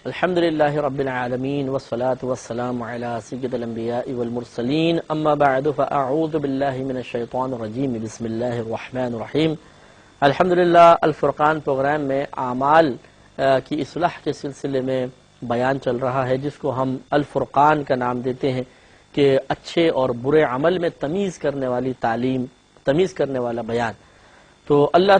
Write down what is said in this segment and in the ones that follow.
الحمد للہ رب العالمین والصلاة والسلام علی سید الانبیاء والمرسلین اما بعد فاعوذ باللہ من الشیطان الرجیم بسم اللہ الرحمن الرحیم۔ الحمدللہ الفرقان پروگرام میں اعمال کی اصلاح کے سلسلے میں بیان چل رہا ہے، جس کو ہم الفرقان کا نام دیتے ہیں کہ اچھے اور برے عمل میں تمیز کرنے والی تعلیم، تمیز کرنے والا بیان۔ تو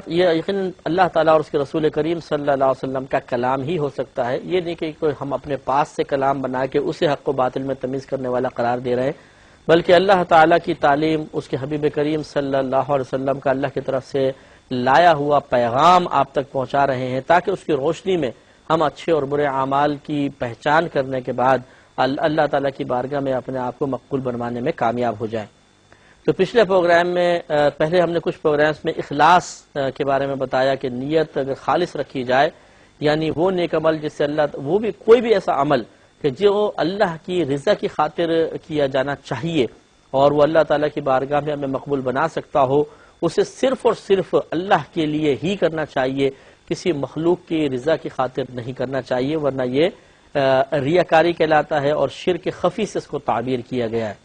یہ یقیناً اللہ تعالیٰ اور اس کے رسول کریم صلی اللہ علیہ وسلم کا کلام ہی ہو سکتا ہے، یہ نہیں کہ کوئی ہم اپنے پاس سے کلام بنا کے اسے حق و باطل میں تمیز کرنے والا قرار دے رہے ہیں، بلکہ اللہ تعالیٰ کی تعلیم، اس کے حبیب کریم صلی اللہ علیہ وسلم کا اللہ کی طرف سے لایا ہوا پیغام آپ تک پہنچا رہے ہیں، تاکہ اس کی روشنی میں ہم اچھے اور برے اعمال کی پہچان کرنے کے بعد اللہ تعالیٰ کی بارگاہ میں اپنے آپ کو مقبول بنوانے میں کامیاب ہو جائیں۔ تو پچھلے پروگرام میں پہلے ہم نے کچھ پروگرامز میں اخلاص کے بارے میں بتایا کہ نیت اگر خالص رکھی جائے، یعنی وہ نیک عمل جس سے وہ بھی کوئی بھی ایسا عمل کہ جو اللہ کی رضا کی خاطر کیا جانا چاہیے اور وہ اللہ تعالیٰ کی بارگاہ میں ہمیں مقبول بنا سکتا ہو، اسے صرف اور صرف اللہ کے لیے ہی کرنا چاہیے، کسی مخلوق کی رضا کی خاطر نہیں کرنا چاہیے، ورنہ یہ ریاکاری کہلاتا ہے اور شرک خفی سے اس کو تعبیر کیا گیا ہے۔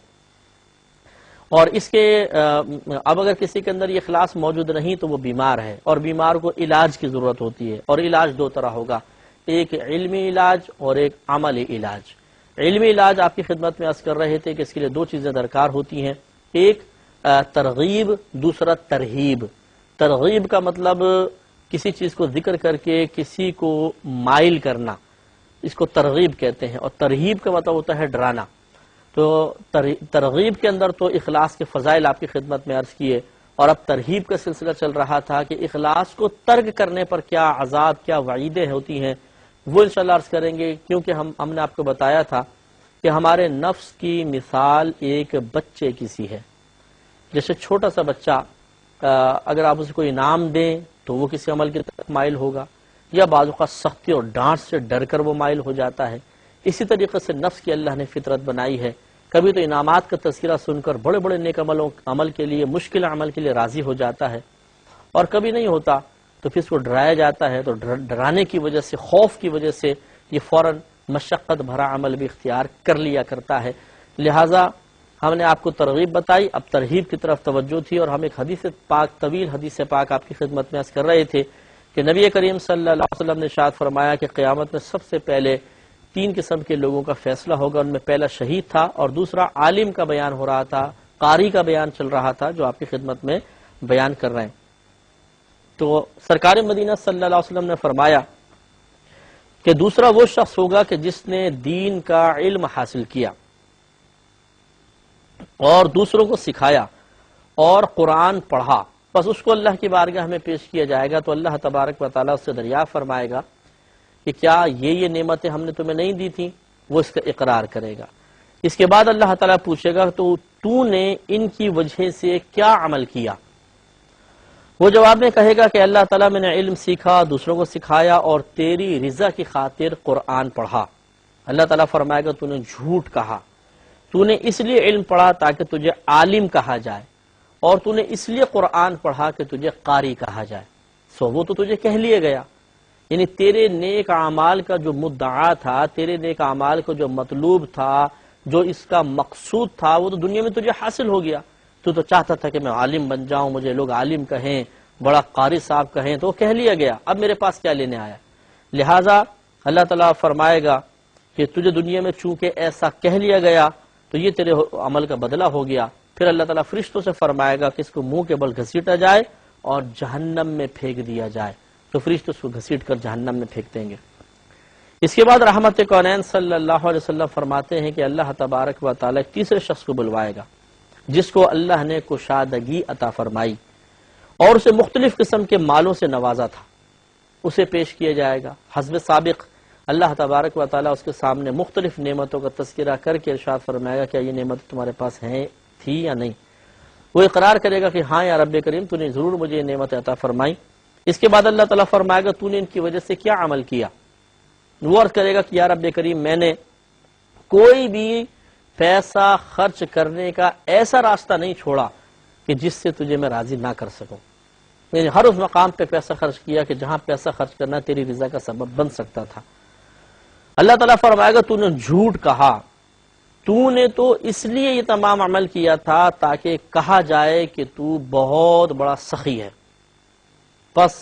اور اس کے اب اگر کسی کے اندر یہ اخلاص موجود نہیں تو وہ بیمار ہے، اور بیمار کو علاج کی ضرورت ہوتی ہے، اور علاج دو طرح ہوگا، ایک علمی علاج اور ایک عملی علاج۔ علمی علاج آپ کی خدمت میں عرض کر رہے تھے کہ اس کے لیے دو چیزیں درکار ہوتی ہیں، ایک ترغیب، دوسرا ترہیب۔ ترغیب کا مطلب کسی چیز کو ذکر کر کے کسی کو مائل کرنا، اس کو ترغیب کہتے ہیں، اور ترہیب کا مطلب ہوتا ہے ڈرانا۔ تو ترغیب کے اندر تو اخلاص کے فضائل آپ کی خدمت میں عرض کیے، اور اب ترہیب کا سلسلہ چل رہا تھا کہ اخلاص کو ترک کرنے پر کیا عذاب، کیا وعیدیں ہوتی ہیں، وہ انشاءاللہ عرض کریں گے، کیونکہ ہم نے آپ کو بتایا تھا کہ ہمارے نفس کی مثال ایک بچے کی سی ہے۔ جیسے چھوٹا سا بچہ اگر آپ اسے کوئی انعام دیں تو وہ کسی عمل کی طرف مائل ہوگا، یا بعض اوقات سختی اور ڈانٹ سے ڈر کر وہ مائل ہو جاتا ہے۔ اسی طریقے سے نفس کی اللہ نے فطرت بنائی ہے، کبھی تو انعامات کا تذکرہ سن کر بڑے بڑے نیک عمل کے لیے، مشکل عمل کے لیے راضی ہو جاتا ہے، اور کبھی نہیں ہوتا تو پھر اس کو ڈرایا جاتا ہے، تو ڈرانے کی وجہ سے، خوف کی وجہ سے یہ فوراً مشقت بھرا عمل بھی اختیار کر لیا کرتا ہے۔ لہٰذا ہم نے آپ کو ترغیب بتائی، اب ترہیب کی طرف توجہ تھی، اور ہم ایک حدیث پاک، طویل حدیث پاک آپ کی خدمت میں عرض کر رہے تھے کہ نبی کریم صلی اللہ علیہ وسلم نے ارشاد فرمایا کہ قیامت میں سب سے پہلے تین قسم کے لوگوں کا فیصلہ ہوگا، ان میں پہلا شہید تھا، اور دوسرا عالم کا بیان ہو رہا تھا، قاری کا بیان چل رہا تھا جو آپ کی خدمت میں بیان کر رہے ہیں۔ تو سرکار مدینہ صلی اللہ علیہ وسلم نے فرمایا کہ دوسرا وہ شخص ہوگا کہ جس نے دین کا علم حاصل کیا اور دوسروں کو سکھایا اور قرآن پڑھا، بس اس کو اللہ کی بارگاہ میں پیش کیا جائے گا تو اللہ تبارک و تعالیٰ اس سے دریافت فرمائے گا کہ کیا یہ نعمتیں ہم نے تمہیں نہیں دی تھیں، وہ اس کا اقرار کرے گا۔ اس کے بعد اللہ تعالیٰ پوچھے گا تو نے ان کی وجہ سے کیا عمل کیا؟ وہ جواب میں کہے گا کہ اللہ تعالیٰ میں نے علم سیکھا، دوسروں کو سکھایا، اور تیری رضا کی خاطر قرآن پڑھا۔ اللہ تعالیٰ فرمائے گا تو نے جھوٹ کہا، تو نے اس لیے علم پڑھا تاکہ تجھے عالم کہا جائے، اور تو نے اس لیے قرآن پڑھا کہ تجھے قاری کہا جائے، سو وہ تو تجھے کہہ لیا گیا۔ یعنی تیرے نیک اعمال کا جو مدعا تھا، تیرے نیک اعمال کا جو مطلوب تھا، جو اس کا مقصود تھا، وہ تو دنیا میں تجھے حاصل ہو گیا۔ تو چاہتا تھا کہ میں عالم بن جاؤں، مجھے لوگ عالم کہیں، بڑا قاری صاحب کہیں، تو وہ کہہ لیا گیا، اب میرے پاس کیا لینے آیا؟ لہٰذا اللہ تعالیٰ فرمائے گا کہ تجھے دنیا میں چونکہ ایسا کہہ لیا گیا تو یہ تیرے عمل کا بدلہ ہو گیا۔ پھر اللہ تعالیٰ فرشتوں سے فرمائے گا کہ اس کو منہ کے بل گھسیٹا جائے اور جہنم میں پھینک دیا جائے، تو فرشتے اس کو گھسیٹ کر جہنم میں پھینک دیں گے۔ اس کے بعد رحمت کونین صلی اللہ علیہ وسلم فرماتے ہیں کہ اللہ تبارک و تعالیٰ ایک تیسرے شخص کو بلوائے گا جس کو اللہ نے کشادگی عطا فرمائی اور اسے مختلف قسم کے مالوں سے نوازا تھا، اسے پیش کیا جائے گا۔ حسب سابق اللہ تبارک و تعالیٰ اس کے سامنے مختلف نعمتوں کا تذکرہ کر کے ارشاد فرمائے گا کیا یہ نعمت تمہارے پاس تھی یا نہیں؟ وہ اقرار کرے گا کہ ہاں یا رب کریم تو نے ضرور مجھے یہ نعمت عطا فرمائی۔ اس کے بعد اللہ تعالیٰ فرمائے گا تو نے ان کی وجہ سے کیا عمل کیا؟ وہ عرض کرے گا کہ یا رب کریم میں نے کوئی بھی پیسہ خرچ کرنے کا ایسا راستہ نہیں چھوڑا کہ جس سے تجھے میں راضی نہ کر سکوں، یعنی ہر اس مقام پہ پیسہ خرچ کیا کہ جہاں پیسہ خرچ کرنا تیری رضا کا سبب بن سکتا تھا۔ اللہ تعالیٰ فرمائے گا تو نے جھوٹ کہا، تو نے تو اس لیے یہ تمام عمل کیا تھا تاکہ کہا جائے کہ تو بہت بڑا سخی ہے، بس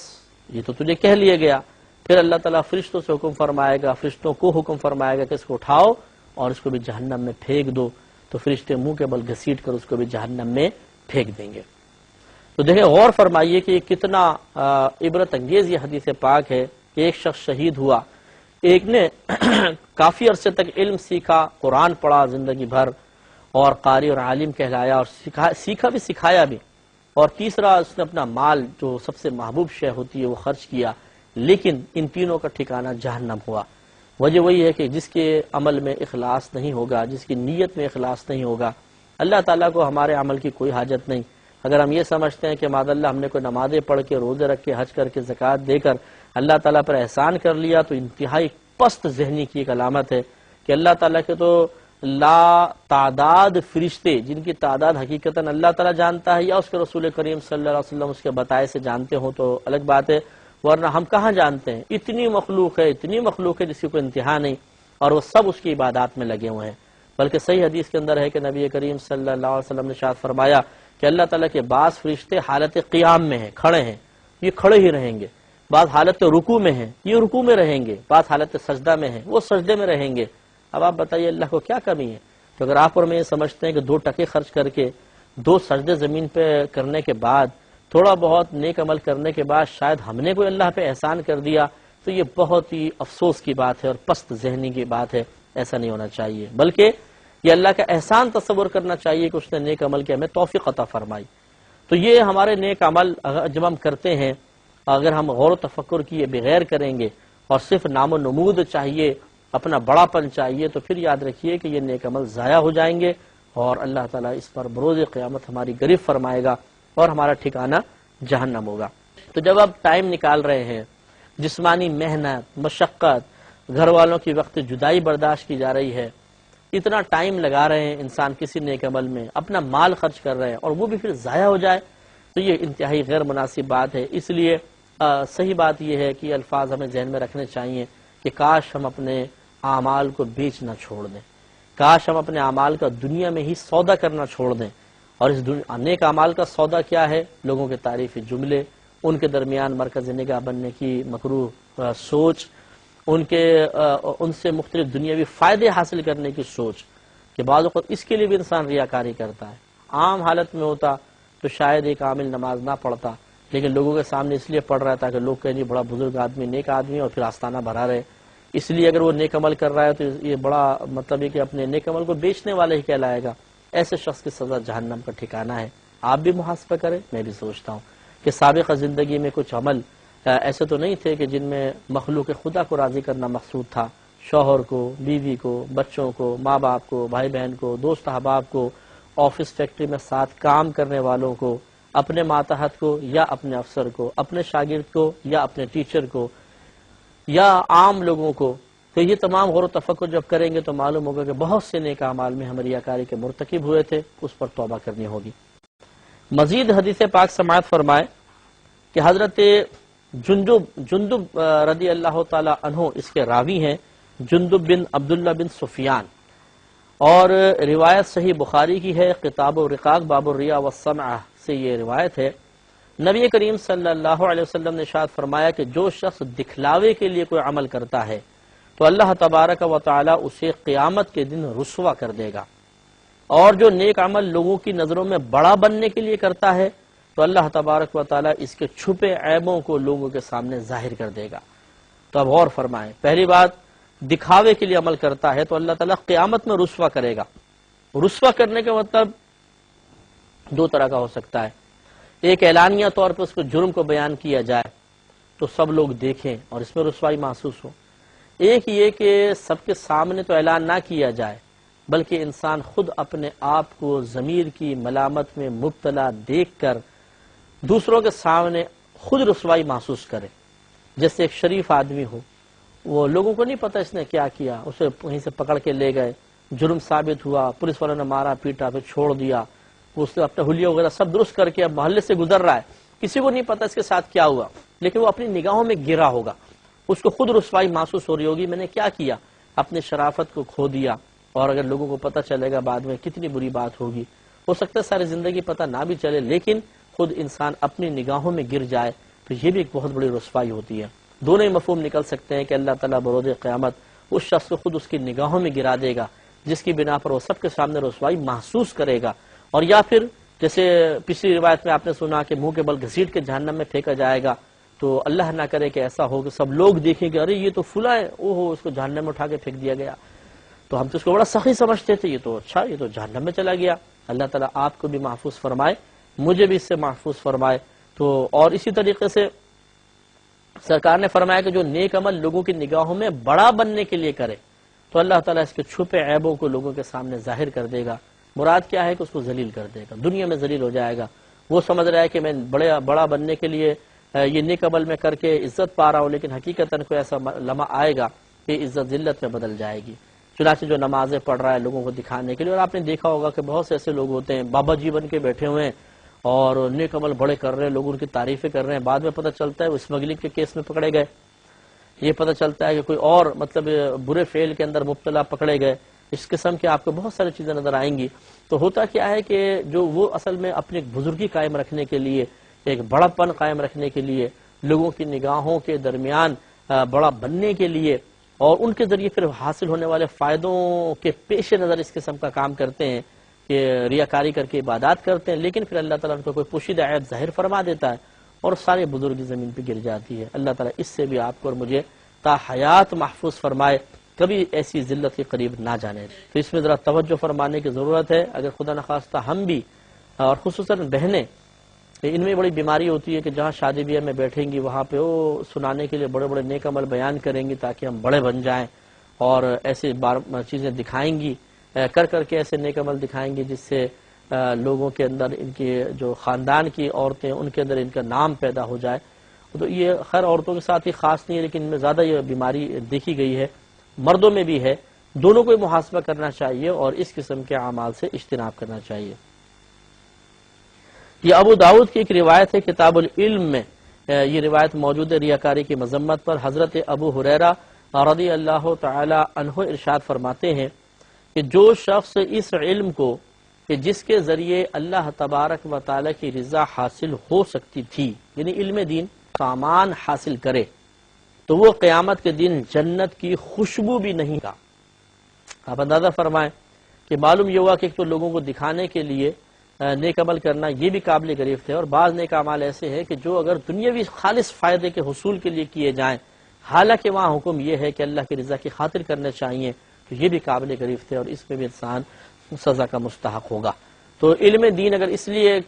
یہ تو تجھے کہہ لیا گیا۔ پھر اللہ تعالیٰ فرشتوں سے حکم فرمائے گا، فرشتوں کو حکم فرمائے گا کہ اس کو اٹھاؤ اور اس کو بھی جہنم میں پھینک دو، تو فرشتے منہ کے بل گھسیٹ کر اس کو بھی جہنم میں پھینک دیں گے۔ تو دیکھیں، غور فرمائیے کہ یہ کتنا عبرت انگیز یہ حدیث پاک ہے کہ ایک شخص شہید ہوا، ایک نے کافی عرصے تک علم سیکھا، قرآن پڑھا زندگی بھر اور قاری اور عالم کہلایا اور سیکھا بھی سکھایا بھی، اور تیسرا اس نے اپنا مال جو سب سے محبوب شے ہوتی ہے وہ خرچ کیا، لیکن ان تینوں کا ٹھکانہ جہنم ہوا۔ وجہ وہی ہے کہ جس کے عمل میں اخلاص نہیں ہوگا، جس کی نیت میں اخلاص نہیں ہوگا، اللہ تعالیٰ کو ہمارے عمل کی کوئی حاجت نہیں۔ اگر ہم یہ سمجھتے ہیں کہ معاذ اللہ ہم نے کوئی نمازیں پڑھ کے، روزے رکھ کے، حج کر کے، زکوٰۃ دے کر اللہ تعالیٰ پر احسان کر لیا، تو انتہائی پست ذہنی کی ایک علامت ہے کہ اللہ تعالیٰ کے تو لا تعداد فرشتے، جن کی تعداد حقیقتاً اللہ تعالیٰ جانتا ہے یا اس کے رسول کریم صلی اللہ علیہ وسلم اس کے بتائے سے جانتے ہوں تو الگ بات ہے، ورنہ ہم کہاں جانتے ہیں؟ اتنی مخلوق ہے جس کی کوئی انتہا نہیں، اور وہ سب اس کی عبادات میں لگے ہوئے ہیں۔ بلکہ صحیح حدیث کے اندر ہے کہ نبی کریم صلی اللہ علیہ وسلم نے ارشاد فرمایا کہ اللہ تعالیٰ کے بعض فرشتے حالت قیام میں ہیں، کھڑے ہیں، یہ کھڑے ہی رہیں گے، بعض حالت رکوع میں ہیں، یہ رکوع میں رہیں گے، بعض حالت سجدہ میں ہیں، وہ سجدے میں رہیں گے۔ اب آپ بتائیے اللہ کو کیا کمی ہے؟ تو اگر آپ اور میں یہ سمجھتے ہیں کہ 2 ٹکے خرچ کر کے 2 سجدے زمین پہ کرنے کے بعد، تھوڑا بہت نیک عمل کرنے کے بعد شاید ہم نے کوئی اللہ پہ احسان کر دیا، تو یہ بہت ہی افسوس کی بات ہے اور پست ذہنی کی بات ہے، ایسا نہیں ہونا چاہیے، بلکہ یہ اللہ کا احسان تصور کرنا چاہیے کہ اس نے نیک عمل کے ہمیں توفیق عطا فرمائی۔ تو یہ ہمارے نیک عمل جب ہم کرتے ہیں، اگر ہم غور و تفکر کیے بغیر کریں گے اور صرف نام و نمود چاہیے، اپنا بڑا پن چاہیے، تو پھر یاد رکھیے کہ یہ نیک عمل ضائع ہو جائیں گے اور اللہ تعالیٰ اس پر بروز قیامت ہماری گرفت فرمائے گا اور ہمارا ٹھکانہ جہنم ہوگا۔ تو جب آپ ٹائم نکال رہے ہیں، جسمانی محنت، مشقت، گھر والوں کی وقت جدائی برداشت کی جا رہی ہے، اتنا ٹائم لگا رہے ہیں انسان کسی نیک عمل میں، اپنا مال خرچ کر رہے ہیں اور وہ بھی پھر ضائع ہو جائے، تو یہ انتہائی غیر مناسب بات ہے۔ اس لیے صحیح بات یہ ہے کہ الفاظ ہمیں ذہن میں رکھنے چاہیے کہ کاش ہم اپنے اعمال کو بیچنا چھوڑ دیں، کاش ہم اپنے اعمال کا دنیا میں ہی سودا کرنا چھوڑ دیں۔ اور اس نیک اعمال کا سودا کیا ہے؟ لوگوں کے تعریفی جملے، ان کے درمیان مرکز نگاہ بننے کی مکروہ سوچ، ان سے مختلف دنیاوی فائدے حاصل کرنے کی سوچ، کہ بعض اوقات اس کے لیے بھی انسان ریاکاری کرتا ہے۔ عام حالت میں ہوتا تو شاید ایک عامل نماز نہ پڑھتا، لیکن لوگوں کے سامنے اس لیے پڑھ رہا تھا کہ لوگ کہیں بڑا بزرگ آدمی، نیک آدمی، اور پھر آستانہ بھرا رہے۔ اس لیے اگر وہ نیک عمل کر رہا ہے تو یہ بڑا مطلب ہے کہ اپنے نیک عمل کو بیچنے والا ہی کہلائے گا۔ ایسے شخص کی سزا جہنم کا ٹھکانہ ہے۔ آپ بھی محاسبہ کریں، میں بھی سوچتا ہوں کہ سابقہ زندگی میں کچھ عمل ایسے تو نہیں تھے کہ جن میں مخلوق خدا کو راضی کرنا مقصود تھا، شوہر کو، بیوی کو، بچوں کو، ماں باپ کو، بھائی بہن کو، دوست احباب کو، آفس فیکٹری میں ساتھ کام کرنے والوں کو، اپنے ماتحت کو یا اپنے افسر کو، اپنے شاگرد کو یا اپنے ٹیچر کو یا عام لوگوں کو۔ تو یہ تمام غور و تفکر جب کریں گے تو معلوم ہوگا کہ بہت سے نیک اعمال میں ہم ریاکاری کے مرتکب ہوئے تھے، اس پر توبہ کرنی ہوگی۔ مزید حدیث پاک سماعت فرمائے کہ حضرت جندب رضی اللہ تعالی عنہ اس کے راوی ہیں، جندب بن عبداللہ بن سفیان، اور روایت صحیح بخاری کی ہے، کتاب الرقاق باب الریا والسمع سے یہ روایت ہے۔ نبی کریم صلی اللہ علیہ وسلم نے ارشاد فرمایا کہ جو شخص دکھلاوے کے لیے کوئی عمل کرتا ہے تو اللہ تبارک و تعالی اسے قیامت کے دن رسوا کر دے گا، اور جو نیک عمل لوگوں کی نظروں میں بڑا بننے کے لیے کرتا ہے تو اللہ تبارک و تعالی اس کے چھپے عیبوں کو لوگوں کے سامنے ظاہر کر دے گا۔ تو اب غور فرمائیں، پہلی بات، دکھاوے کے لیے عمل کرتا ہے تو اللہ تعالیٰ قیامت میں رسوا کرے گا۔ رسوا کرنے کا مطلب 2 طرح کا ہو سکتا ہے۔ ایک اعلانیہ طور پر اس کو جرم کو بیان کیا جائے تو سب لوگ دیکھیں اور اس میں رسوائی محسوس ہو۔ ایک یہ کہ سب کے سامنے تو اعلان نہ کیا جائے، بلکہ انسان خود اپنے آپ کو ضمیر کی ملامت میں مبتلا دیکھ کر دوسروں کے سامنے خود رسوائی محسوس کرے۔ جیسے ایک شریف آدمی ہو، وہ لوگوں کو نہیں پتہ اس نے کیا کیا، اسے وہیں سے پکڑ کے لے گئے، جرم ثابت ہوا، پولیس والوں نے مارا پیٹا، پھر چھوڑ دیا، اس نے اپنے حلیہ وغیرہ سب درست کر کے اب محلے سے گزر رہا ہے، کسی کو نہیں پتا اس کے ساتھ کیا ہوا، لیکن وہ اپنی نگاہوں میں گرا ہوگا، اس کو خود رسوائی محسوس ہو رہی ہوگی، میں نے کیا کیا، اپنی شرافت کو کھو دیا، اور اگر لوگوں کو پتہ چلے گا بعد میں کتنی بری بات ہوگی. ہو سکتا ہے ساری زندگی پتہ نہ بھی چلے، لیکن خود انسان اپنی نگاہوں میں گر جائے تو یہ بھی ایک بہت بڑی رسوائی ہوتی ہے. دونوں ہی مفہوم نکل سکتے ہیں کہ اللہ تعالیٰ بروز قیامت اس شخص کو خود اس کی نگاہوں میں گرا دے گا جس کی بنا پر وہ سب کے سامنے رسوائی محسوس کرے گا، اور یا پھر جیسے پچھلی روایت میں آپ نے سنا کہ منہ کے بل گھسیٹ کے جہنم میں پھینکا جائے گا. تو اللہ نہ کرے کہ ایسا ہو کہ سب لوگ دیکھیں کہ ارے یہ تو فلاں ہے، اوہو اس کو جہنم میں اٹھا کے پھینک دیا گیا، تو ہم تو اس کو بڑا سخی سمجھتے تھے، یہ تو اچھا، یہ تو جہنم میں چلا گیا. اللہ تعالیٰ آپ کو بھی محفوظ فرمائے، مجھے بھی اس سے محفوظ فرمائے. تو اور اسی طریقے سے سرکار نے فرمایا کہ جو نیک عمل لوگوں کی نگاہوں میں بڑا بننے کے لیے کرے تو اللہ تعالیٰ اس کے چھپے عیبوں کو لوگوں کے سامنے ظاہر کر دے گا. مراد کیا ہے کہ اس کو ذلیل کر دے گا، دنیا میں ذلیل ہو جائے گا. وہ سمجھ رہا ہے کہ میں بڑا بننے کے لیے یہ نیک عمل میں کر کے عزت پا رہا ہوں، لیکن حقیقتاً کوئی ایسا لمحہ آئے گا کہ عزت ذلت میں بدل جائے گی. چنانچہ جو نمازیں پڑھ رہا ہے لوگوں کو دکھانے کے لیے، اور آپ نے دیکھا ہوگا کہ بہت سے ایسے لوگ ہوتے ہیں بابا جی بن کے بیٹھے ہوئے ہیں اور نیک عمل بڑے کر رہے ہیں، لوگ ان کی تعریفیں کر رہے ہیں، بعد میں پتہ چلتا ہے وہ اسمگلنگ کے کیس میں پکڑے گئے، یہ پتہ چلتا ہے کہ کوئی اور مطلب برے فعل کے اندر مبتلا پکڑے گئے. اس قسم کے آپ کو بہت ساری چیزیں نظر آئیں گی. تو ہوتا کیا ہے کہ جو وہ اصل میں اپنی بزرگی قائم رکھنے کے لیے، ایک بڑا پن قائم رکھنے کے لیے، لوگوں کی نگاہوں کے درمیان بڑا بننے کے لیے، اور ان کے ذریعے پھر حاصل ہونے والے فائدوں کے پیش نظر اس قسم کا کام کرتے ہیں کہ ریاکاری کر کے عبادات کرتے ہیں، لیکن پھر اللہ تعالیٰ ان کو کوئی پوشیدہ عیب ظاہر فرما دیتا ہے اور سارے بزرگی زمین پہ گر جاتی ہے. اللہ تعالیٰ اس سے بھی آپ کو اور مجھے تا حیات محفوظ فرمائے، کبھی ایسی ذلت کے قریب نہ جانے. تو اس میں ذرا توجہ فرمانے کی ضرورت ہے. اگر خدا نخواستہ ہم بھی اور خصوصاً بہنیں، ان میں بڑی بیماری ہوتی ہے کہ جہاں شادی بیاہ میں بیٹھیں گی وہاں پہ وہ سنانے کے لیے بڑے بڑے نیک عمل بیان کریں گی تاکہ ہم بڑے بن جائیں، اور ایسی چیزیں دکھائیں گی، کر کے ایسے نیک عمل دکھائیں گی جس سے لوگوں کے اندر، ان کی جو خاندان کی عورتیں ان کے اندر ان کا نام پیدا ہو جائے. تو یہ خیر عورتوں کے ساتھ ہی خاص نہیں ہے، لیکن ان میں زیادہ یہ بیماری دیکھی گئی ہے، مردوں میں بھی ہے. دونوں کو محاسبہ کرنا چاہیے اور اس قسم کے اعمال سے اجتناب کرنا چاہیے. یہ ابو داؤد کی ایک روایت ہے کتاب العلم میں، یہ روایت موجود ہے ریاکاری کی مذمت پر. حضرت ابو ہریرہ رضی اللہ تعالی عنہ ارشاد فرماتے ہیں کہ جو شخص اس علم کو کہ جس کے ذریعے اللہ تبارک و تعالی کی رضا حاصل ہو سکتی تھی، یعنی علم دین سامان حاصل کرے، تو وہ قیامت کے دن جنت کی خوشبو بھی نہیں گا. آپ اندازہ فرمائیں کہ معلوم یہ ہوا کہ ایک تو لوگوں کو دکھانے کے لیے نیک عمل کرنا یہ بھی قابل گریفت ہے، اور بعض نیک اعمال ایسے ہیں کہ جو اگر دنیاوی خالص فائدے کے حصول کے لیے کیے جائیں، حالانکہ وہاں حکم یہ ہے کہ اللہ کی رضا کی خاطر کرنے چاہیے، تو یہ بھی قابل گریفت ہے اور اس میں بھی انسان سزا کا مستحق ہوگا. تو علم دین اگر اس لیے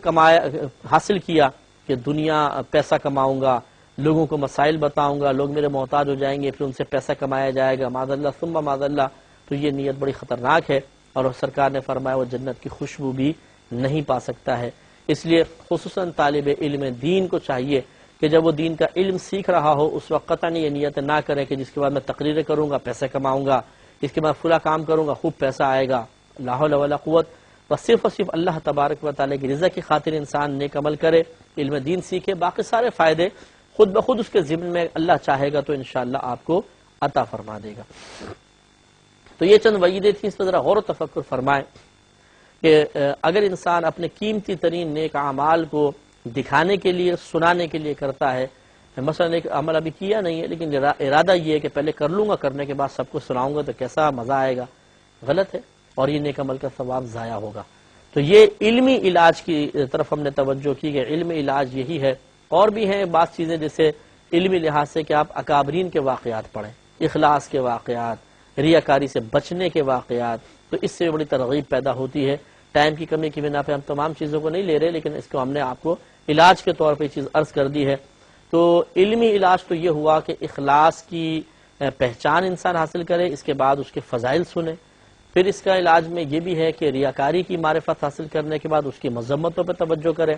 حاصل کیا کہ دنیا پیسہ کماؤں گا، لوگوں کو مسائل بتاؤں گا، لوگ میرے محتاج ہو جائیں گے، پھر ان سے پیسہ کمایا جائے گا، معاذ اللہ ثم معاذ اللہ، تو یہ نیت بڑی خطرناک ہے، اور سرکار نے فرمایا وہ جنت کی خوشبو بھی نہیں پا سکتا ہے. اس لیے خصوصاً طالب علم دین کو چاہیے کہ جب وہ دین کا علم سیکھ رہا ہو اس وقت قطعاً یہ نیت نہ کرے کہ جس کے بعد میں تقریریں کروں گا پیسے کماؤں گا، اس کے بعد فلاں کام کروں گا خوب پیسہ آئے گا. لا حول ولا قوت، بس صرف اور صرف اللہ تبارک و تعالی کی رضا کی خاطر انسان نیک عمل کرے، علم دین سیکھے، باقی سارے فائدے خود بخود اس کے ذمن میں اللہ چاہے گا تو انشاءاللہ آپ کو عطا فرما دے گا. تو یہ چند وعیدیں تھیں، اس پر ذرا غور و تفکر فرمائیں کہ اگر انسان اپنے قیمتی ترین نیک اعمال کو دکھانے کے لیے، سنانے کے لیے کرتا ہے، مثلا ایک عمل ابھی کیا نہیں ہے لیکن ارادہ یہ ہے کہ پہلے کر لوں گا، کرنے کے بعد سب کو سناؤں گا تو کیسا مزہ آئے گا، غلط ہے اور یہ نیک عمل کا ثواب ضائع ہوگا. تو یہ علمی علاج کی طرف ہم نے توجہ کی کہ علمی علاج یہی ہے. اور بھی ہیں بعض چیزیں جیسے علمی لحاظ سے کہ آپ اکابرین کے واقعات پڑھیں، اخلاص کے واقعات، ریاکاری سے بچنے کے واقعات، تو اس سے بڑی ترغیب پیدا ہوتی ہے. ٹائم کی کمی کی بنا پہ ہم تمام چیزوں کو نہیں لے رہے، لیکن اس کو ہم نے آپ کو علاج کے طور پہ یہ چیز عرض کر دی ہے. تو علمی علاج تو یہ ہوا کہ اخلاص کی پہچان انسان حاصل کرے، اس کے بعد اس کے فضائل سنے. پھر اس کا علاج میں یہ بھی ہے کہ ریاکاری کی معرفت حاصل کرنے کے بعد اس کی مذمتوں پہ توجہ کرے،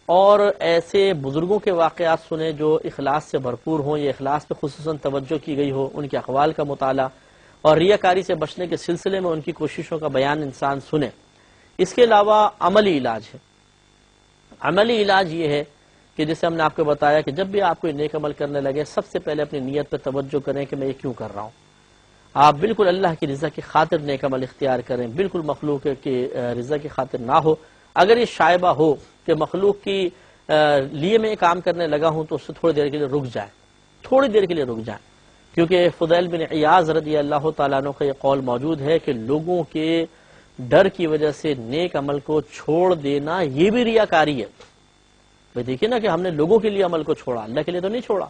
اور ایسے بزرگوں کے واقعات سنے جو اخلاص سے بھرپور ہوں، یہ اخلاص پہ خصوصاً توجہ کی گئی ہو، ان کے اقوال کا مطالعہ، اور ریاکاری سے بچنے کے سلسلے میں ان کی کوششوں کا بیان انسان سنے. اس کے علاوہ عملی علاج ہے. عملی علاج یہ ہے کہ جیسے ہم نے آپ کو بتایا کہ جب بھی آپ کوئی نیک عمل کرنے لگے سب سے پہلے اپنی نیت پہ توجہ کریں کہ میں یہ کیوں کر رہا ہوں. آپ بالکل اللہ کی رضا کی خاطر نیک عمل اختیار کریں، بالکل مخلوق کی رضا کی خاطر نہ ہو۔ اگر یہ شائبہ ہو کہ مخلوق کی لیے میں کام کرنے لگا ہوں تو اس سے تھوڑی دیر کے لیے رک جائیں، تھوڑی دیر کے لیے رک جائیں، کیونکہ فضیل بن عیاض رضی اللہ تعالیٰ عنہ کا یہ قول موجود ہے کہ لوگوں کے ڈر کی وجہ سے نیک عمل کو چھوڑ دینا یہ بھی ریاکاری ہے۔ بھئی دیکھیں نا کہ ہم نے لوگوں کے لیے عمل کو چھوڑا، اللہ کے لیے تو نہیں چھوڑا،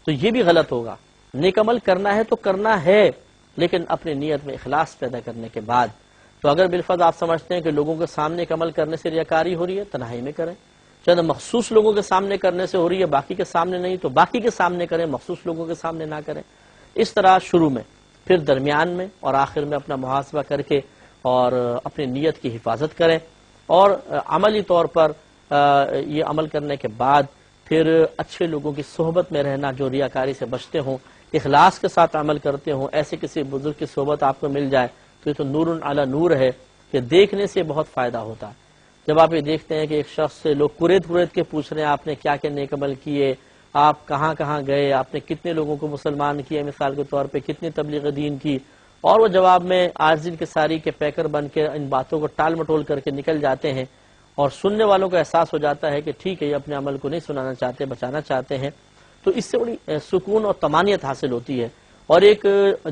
تو یہ بھی غلط ہوگا۔ نیک عمل کرنا ہے تو کرنا ہے، لیکن اپنی نیت میں اخلاص پیدا کرنے کے بعد۔ تو اگر بالفرض آپ سمجھتے ہیں کہ لوگوں کے سامنے ایک عمل کرنے سے ریاکاری ہو رہی ہے، تنہائی میں کریں، چاہے مخصوص لوگوں کے سامنے کرنے سے ہو رہی ہے، باقی کے سامنے نہیں تو باقی کے سامنے کریں، مخصوص لوگوں کے سامنے نہ کریں۔ اس طرح شروع میں، پھر درمیان میں اور آخر میں اپنا محاسبہ کر کے اور اپنی نیت کی حفاظت کریں، اور عملی طور پر یہ عمل کرنے کے بعد پھر اچھے لوگوں کی صحبت میں رہنا، جو ریاکاری سے بچتے ہوں، اخلاص کے ساتھ عمل کرتے ہوں، ایسے کسی بزرگ کی صحبت آپ کو مل جائے تو یہ تو نور علی نور ہے کہ دیکھنے سے بہت فائدہ ہوتا ہے۔ جب آپ یہ دیکھتے ہیں کہ ایک شخص سے لوگ قریت کے پوچھ رہے ہیں آپ نے کیا کیا نیک عمل کیے، آپ کہاں کہاں گئے، آپ نے کتنے لوگوں کو مسلمان کیے، مثال کے طور پہ کتنی تبلیغ دین کی، اور وہ جواب میں عارضین کے ساری کے پیکر بن کے ان باتوں کو ٹال مٹول کر کے نکل جاتے ہیں، اور سننے والوں کو احساس ہو جاتا ہے کہ ٹھیک ہے یہ اپنے عمل کو نہیں سنانا چاہتے، بچانا چاہتے ہیں، تو اس سے بڑی سکون اور طمانینت حاصل ہوتی ہے، اور ایک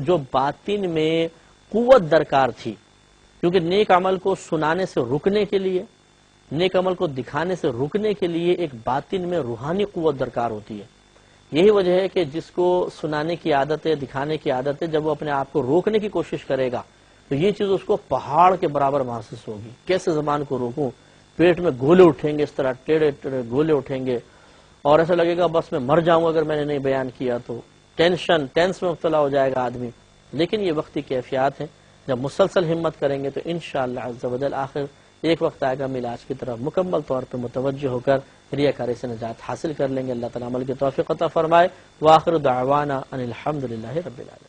جو باطن میں قوت درکار تھی، کیونکہ نیک عمل کو سنانے سے رکنے کے لیے، نیک عمل کو دکھانے سے رکنے کے لیے ایک باطن میں روحانی قوت درکار ہوتی ہے۔ یہی وجہ ہے کہ جس کو سنانے کی عادت ہے، دکھانے کی عادت ہے، جب وہ اپنے آپ کو روکنے کی کوشش کرے گا تو یہ چیز اس کو پہاڑ کے برابر محسوس ہوگی۔ کیسے زبان کو روکوں، پیٹ میں گولے اٹھیں گے، اس طرح ٹیڑے ٹیڑے گولے اٹھیں گے، اور ایسا لگے گا بس میں مر جاؤں اگر میں نے نہیں بیان کیا تو۔ ٹینس میں مبتلا ہو جائے گا آدمی۔ لیکن یہ وقتی کیفیات ہیں، جب مسلسل ہمت کریں گے تو انشاءاللہ عز و جل آخر ایک وقت آئے گا ہم علاج کی طرف مکمل طور پہ متوجہ ہو کر ریاکاری سے نجات حاصل کر لیں گے۔ اللہ تعالیٰ عمل کی توفیق عطا فرمائے۔ وآخر دعوانا ان الحمدللہ رب العالمین۔